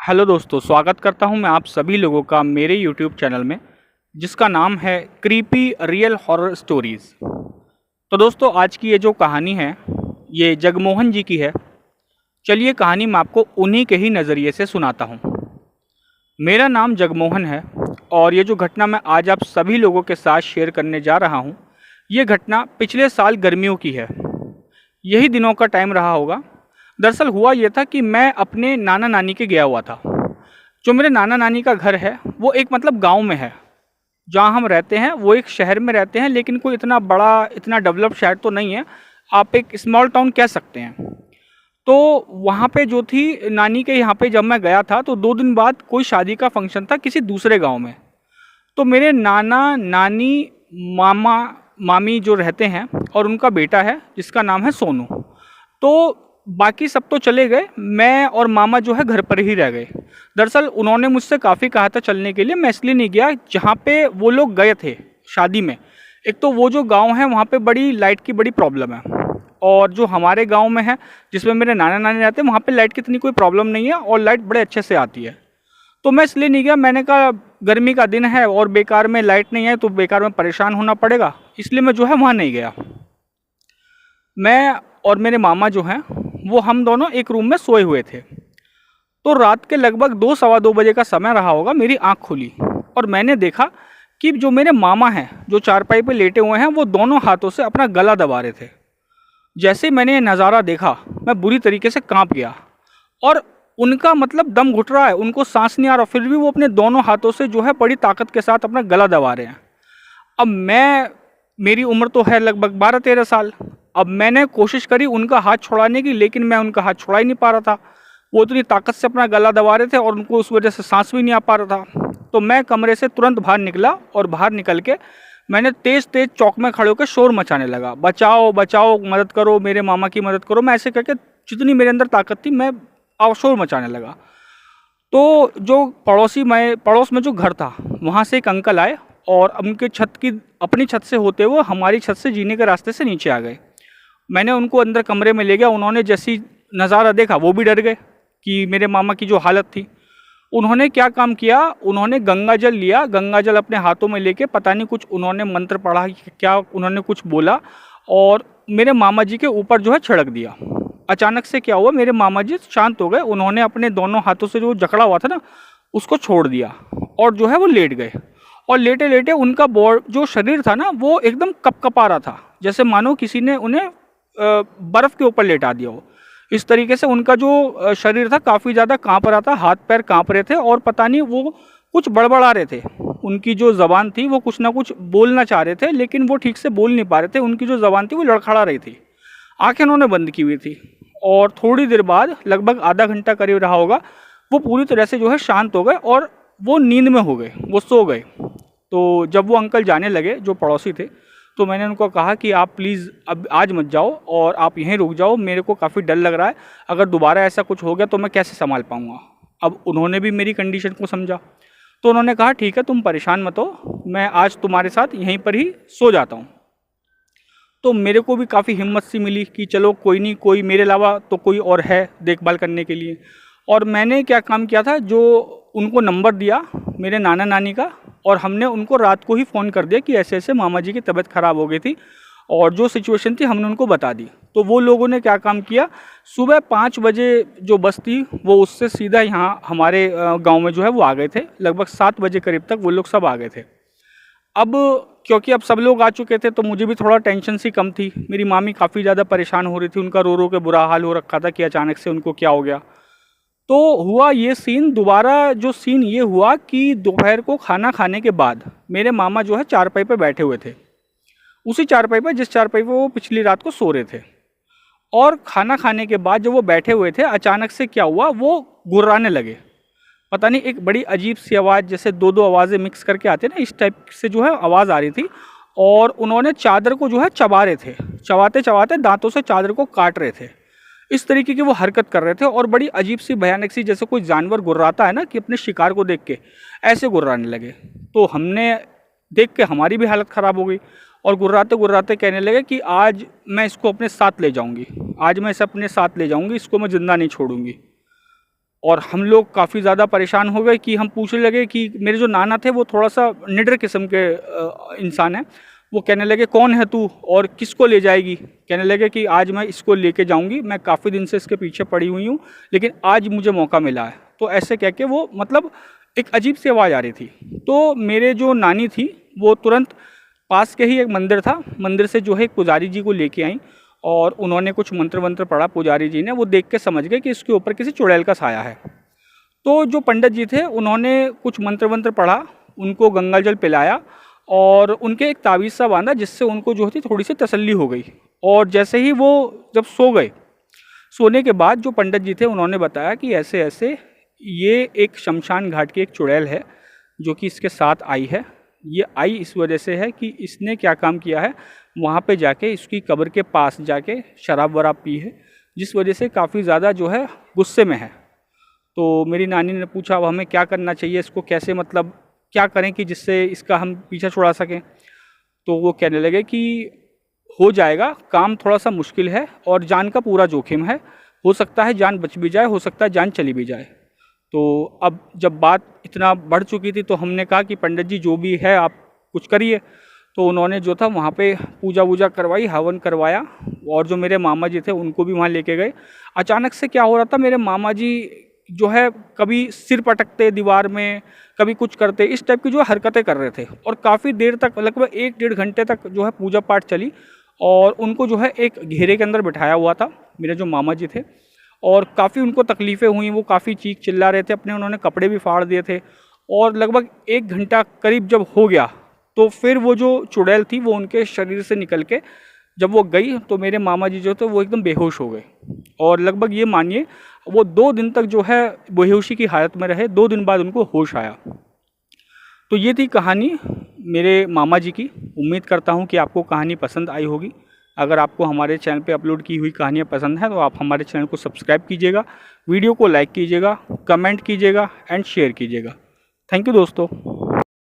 Hello दोस्तों, स्वागत करता हूं मैं आप सभी लोगों का मेरे यूट्यूब चैनल में जिसका नाम है क्रीपी रियल हॉरर स्टोरीज़। तो दोस्तों, आज की ये जो कहानी है ये जगमोहन जी की है। चलिए कहानी मैं आपको उन्हीं के ही नज़रिए से सुनाता हूं। मेरा नाम जगमोहन है और ये जो घटना मैं आज आप सभी लोगों के साथ शेयर करने जा रहा हूं, ये घटना पिछले साल गर्मियों की है। यही दिनों का टाइम रहा होगा। दरअसल हुआ ये था कि मैं अपने नाना नानी के गया हुआ था। जो मेरे नाना नानी का घर है वो एक गांव में है। जहाँ हम रहते हैं वो एक शहर में रहते हैं, लेकिन कोई इतना बड़ा इतना डेवलप शहर तो नहीं है। आप एक स्मॉल टाउन कह सकते हैं। तो वहाँ पे जो थी नानी के यहाँ पे जब मैं गया था तो 2 दिन बाद कोई शादी का फंक्शन था किसी दूसरे गांव में। तो मेरे नाना नानी मामा मामी जो रहते हैं और उनका बेटा है जिसका नाम है सोनू। तो बाकी सब तो चले गए, मैं और मामा जो है घर पर ही रह गए। दरअसल उन्होंने मुझसे काफ़ी कहा था चलने के लिए, मैं इसलिए नहीं गया जहाँ पे वो लोग गए थे शादी में। एक तो वो जो गांव है वहाँ पे बड़ी लाइट की बड़ी प्रॉब्लम है, और जो हमारे गांव में है जिसमें मेरे नाना नानी रहते हैं वहाँ पे लाइट की इतनी कोई प्रॉब्लम नहीं है और लाइट बड़े अच्छे से आती है। तो मैं इसलिए नहीं गया। मैंने कहा गर्मी का दिन है और बेकार में लाइट नहीं है तो बेकार में परेशान होना पड़ेगा, इसलिए मैं जो है वहाँ नहीं गया। मैं और मेरे मामा जो हैं वो हम दोनों एक रूम में सोए हुए थे। तो रात के लगभग 2 सवा 2 बजे का समय रहा होगा, मेरी आंख खुली और मैंने देखा कि जो मेरे मामा हैं जो चारपाई पे लेटे हुए हैं वो दोनों हाथों से अपना गला दबा रहे थे। जैसे ही मैंने ये नज़ारा देखा मैं बुरी तरीके से कांप गया और उनका दम घुट रहा है, उनको सांस नहीं आ रहा, फिर भी वो अपने दोनों हाथों से जो है बड़ी ताकत के साथ अपना गला दबा रहे हैं। अब मेरी उम्र तो है लगभग 12-13 साल। अब मैंने कोशिश करी उनका हाथ छुड़ाने की, लेकिन मैं उनका हाथ छुड़ा ही नहीं पा रहा था। वो इतनी ताकत से अपना गला दबा रहे थे और उनको उस वजह से सांस भी नहीं आ पा रहा था। तो मैं कमरे से तुरंत बाहर निकला और बाहर निकल के मैंने तेज़ तेज़ चौक में खड़े होकर शोर मचाने लगा, बचाओ बचाओ, मदद करो, मेरे मामा की मदद करो। मैं ऐसे करके जितनी मेरे अंदर ताकत थी मैं शोर मचाने लगा। तो जो पड़ोस में जो घर था वहाँ से एक अंकल आए और उनके अपनी छत से होते हुए हमारी छत से जीने के रास्ते से नीचे आ गए। मैंने उनको अंदर कमरे में ले गया। उन्होंने जैसी नज़ारा देखा वो भी डर गए कि मेरे मामा की जो हालत थी। उन्होंने क्या काम किया, उन्होंने गंगा जल लिया, गंगा जल अपने हाथों में लेके पता नहीं कुछ उन्होंने मंत्र पढ़ा कि क्या उन्होंने कुछ बोला और मेरे मामा जी के ऊपर जो है छिड़क दिया। अचानक से क्या हुआ, मेरे मामा जी शांत हो गए। उन्होंने अपने दोनों हाथों से जो जकड़ा हुआ था ना उसको छोड़ दिया और जो है वो लेट गए। और लेटे लेटे उनका जो शरीर था ना वो एकदम कपकपा रहा था, जैसे मानो किसी ने उन्हें बर्फ़ के ऊपर लेटा दिया हो। इस तरीके से उनका जो शरीर था काफ़ी ज़्यादा काँप रहा था, हाथ पैर काँप रहे थे और पता नहीं वो कुछ बड़बड़ा रहे थे। उनकी जो ज़बान थी वो कुछ ना कुछ बोलना चाह रहे थे, लेकिन वो ठीक से बोल नहीं पा रहे थे। उनकी जो ज़बान थी वो लड़खड़ा रही थी। आँखें उन्होंने बंद की हुई थी और थोड़ी देर बाद लगभग आधा घंटा करीब रहा होगा, वो पूरी तरह से जो है शांत हो गए और वो नींद में हो गए, वो सो गए। तो जब वो अंकल जाने लगे जो पड़ोसी थे, तो मैंने उनको कहा कि आप प्लीज़ अब आज मत जाओ और आप यहीं रुक जाओ, मेरे को काफ़ी डर लग रहा है। अगर दोबारा ऐसा कुछ हो गया तो मैं कैसे संभाल पाऊँगा। अब उन्होंने भी मेरी कंडीशन को समझा, तो उन्होंने कहा ठीक है तुम परेशान मत हो, मैं आज तुम्हारे साथ यहीं पर ही सो जाता हूँ। तो मेरे को भी काफ़ी हिम्मत सी मिली कि चलो कोई नहीं, कोई मेरे अलावा तो कोई और है देखभाल करने के लिए। और मैंने क्या काम किया था, जो उनको नंबर दिया मेरे नाना नानी का, और हमने उनको रात को ही फ़ोन कर दिया कि ऐसे ऐसे मामा जी की तबीयत ख़राब हो गई थी और जो सिचुएशन थी हमने उनको बता दी। तो वो लोगों ने क्या काम किया, सुबह 5 बजे जो बस थी वो उससे सीधा यहाँ हमारे गांव में जो है वो आ गए थे। लगभग 7 बजे करीब तक वो लोग सब आ गए थे। अब क्योंकि अब सब लोग आ चुके थे तो मुझे भी थोड़ा टेंशन सी कम थी। मेरी मामी काफ़ी ज़्यादा परेशान हो रही थी, उनका रो रो के बुरा हाल हो रखा था कि अचानक से उनको क्या हो गया। तो हुआ ये सीन, दोबारा जो सीन ये हुआ कि दोपहर को खाना खाने के बाद मेरे मामा जो है चारपाई पे बैठे हुए थे, उसी चारपाई पे जिस चारपाई पे वो पिछली रात को सो रहे थे। और खाना खाने के बाद जब वो बैठे हुए थे अचानक से क्या हुआ, वो गुर्राने लगे। पता नहीं एक बड़ी अजीब सी आवाज़, जैसे दो दो आवाज़ें मिक्स करके आते हैं ना, इस टाइप से जो है आवाज़ आ रही थी। और उन्होंने चादर को जो है चबा रहे थे, चबाते चबाते दांतों से चादर को काट रहे थे। इस तरीके की वो हरकत कर रहे थे और बड़ी अजीब सी भयानक सी, जैसे कोई जानवर गुर्राता है ना कि अपने शिकार को देख के, ऐसे गुर्राने लगे। तो हमने देख के हमारी भी हालत ख़राब हो गई और गुर्राते गुर्राते कहने लगे कि आज मैं इसको अपने साथ ले जाऊंगी, आज मैं इसे अपने साथ ले जाऊंगी, इसको मैं ज़िंदा नहीं छोड़ूंगी। और हम लोग काफ़ी ज़्यादा परेशान हो गए कि हम पूछने लगे कि मेरे जो नाना थे वो थोड़ा सा निडर किस्म के इंसान हैं। वो कहने लगे कौन है तू और किसको ले जाएगी। कहने लगे कि आज मैं इसको लेके जाऊंगी, मैं काफ़ी दिन से इसके पीछे पड़ी हुई हूँ, लेकिन आज मुझे मौका मिला है। तो ऐसे कह के वो मतलब एक अजीब सी आवाज़ आ रही थी। तो मेरे जो नानी थी वो तुरंत पास के ही एक मंदिर था, मंदिर से जो है एक पुजारी जी को लेके आई और उन्होंने कुछ मंत्र वंत्र पढ़ा। पुजारी जी ने वो देख के समझ गए कि इसके ऊपर किसी चुड़ैल का साया है। तो जो पंडित जी थे उन्होंने कुछ मंत्र वंत्र पढ़ा, उनको गंगा जल पिलाया और उनके एक तावीज़ सा बांधा, जिससे उनको जो थी थोड़ी सी तसल्ली हो गई। और जैसे ही वो जब सो गए, सोने के बाद जो पंडित जी थे उन्होंने बताया कि ऐसे ऐसे ये एक शमशान घाट की एक चुड़ैल है जो कि इसके साथ आई है। ये आई इस वजह से है कि इसने क्या काम किया है, वहाँ पे जाके इसकी कब्र के पास जाके शराब वराब पी है, जिस वजह से काफ़ी ज़्यादा जो है गुस्से में है। तो मेरी नानी ने पूछा अब हमें क्या करना चाहिए, इसको कैसे मतलब क्या करें कि जिससे इसका हम पीछा छुड़ा सकें। तो वो कहने लगे कि हो जाएगा, काम थोड़ा सा मुश्किल है और जान का पूरा जोखिम है, हो सकता है जान बच भी जाए, हो सकता है जान चली भी जाए। तो अब जब बात इतना बढ़ चुकी थी तो हमने कहा कि पंडित जी जो भी है आप कुछ करिए। तो उन्होंने जो था वहाँ पे पूजा वूजा करवाई, हवन करवाया और जो मेरे मामा जी थे उनको भी वहाँ लेके गए। अचानक से क्या हो रहा था, मेरे मामा जी जो है कभी सिर पटकते दीवार में, कभी कुछ करते, इस टाइप की जो हरकतें कर रहे थे और काफ़ी देर तक लगभग 1-1.5 घंटे तक जो है पूजा पाठ चली। और उनको जो है एक घेरे के अंदर बिठाया हुआ था मेरे जो मामा जी थे और काफ़ी उनको तकलीफ़ें हुई, वो काफ़ी चीख चिल्ला रहे थे, अपने उन्होंने कपड़े भी फाड़ दिए थे। और लगभग 1 घंटा करीब जब हो गया तो फिर वो जो चुड़ैल थी वो उनके शरीर से निकल के जब वो गई तो मेरे मामा जी जो थे वो एकदम बेहोश हो गए। और लगभग ये मानिए वो 2 दिन तक जो है बेहोशी की हालत में रहे, 2 दिन बाद उनको होश आया। तो ये थी कहानी मेरे मामा जी की। उम्मीद करता हूँ कि आपको कहानी पसंद आई होगी। अगर आपको हमारे चैनल पे अपलोड की हुई कहानियाँ पसंद हैं तो आप हमारे चैनल को सब्सक्राइब कीजिएगा, वीडियो को लाइक कीजिएगा, कमेंट कीजिएगा एंड शेयर कीजिएगा। थैंक यू दोस्तों।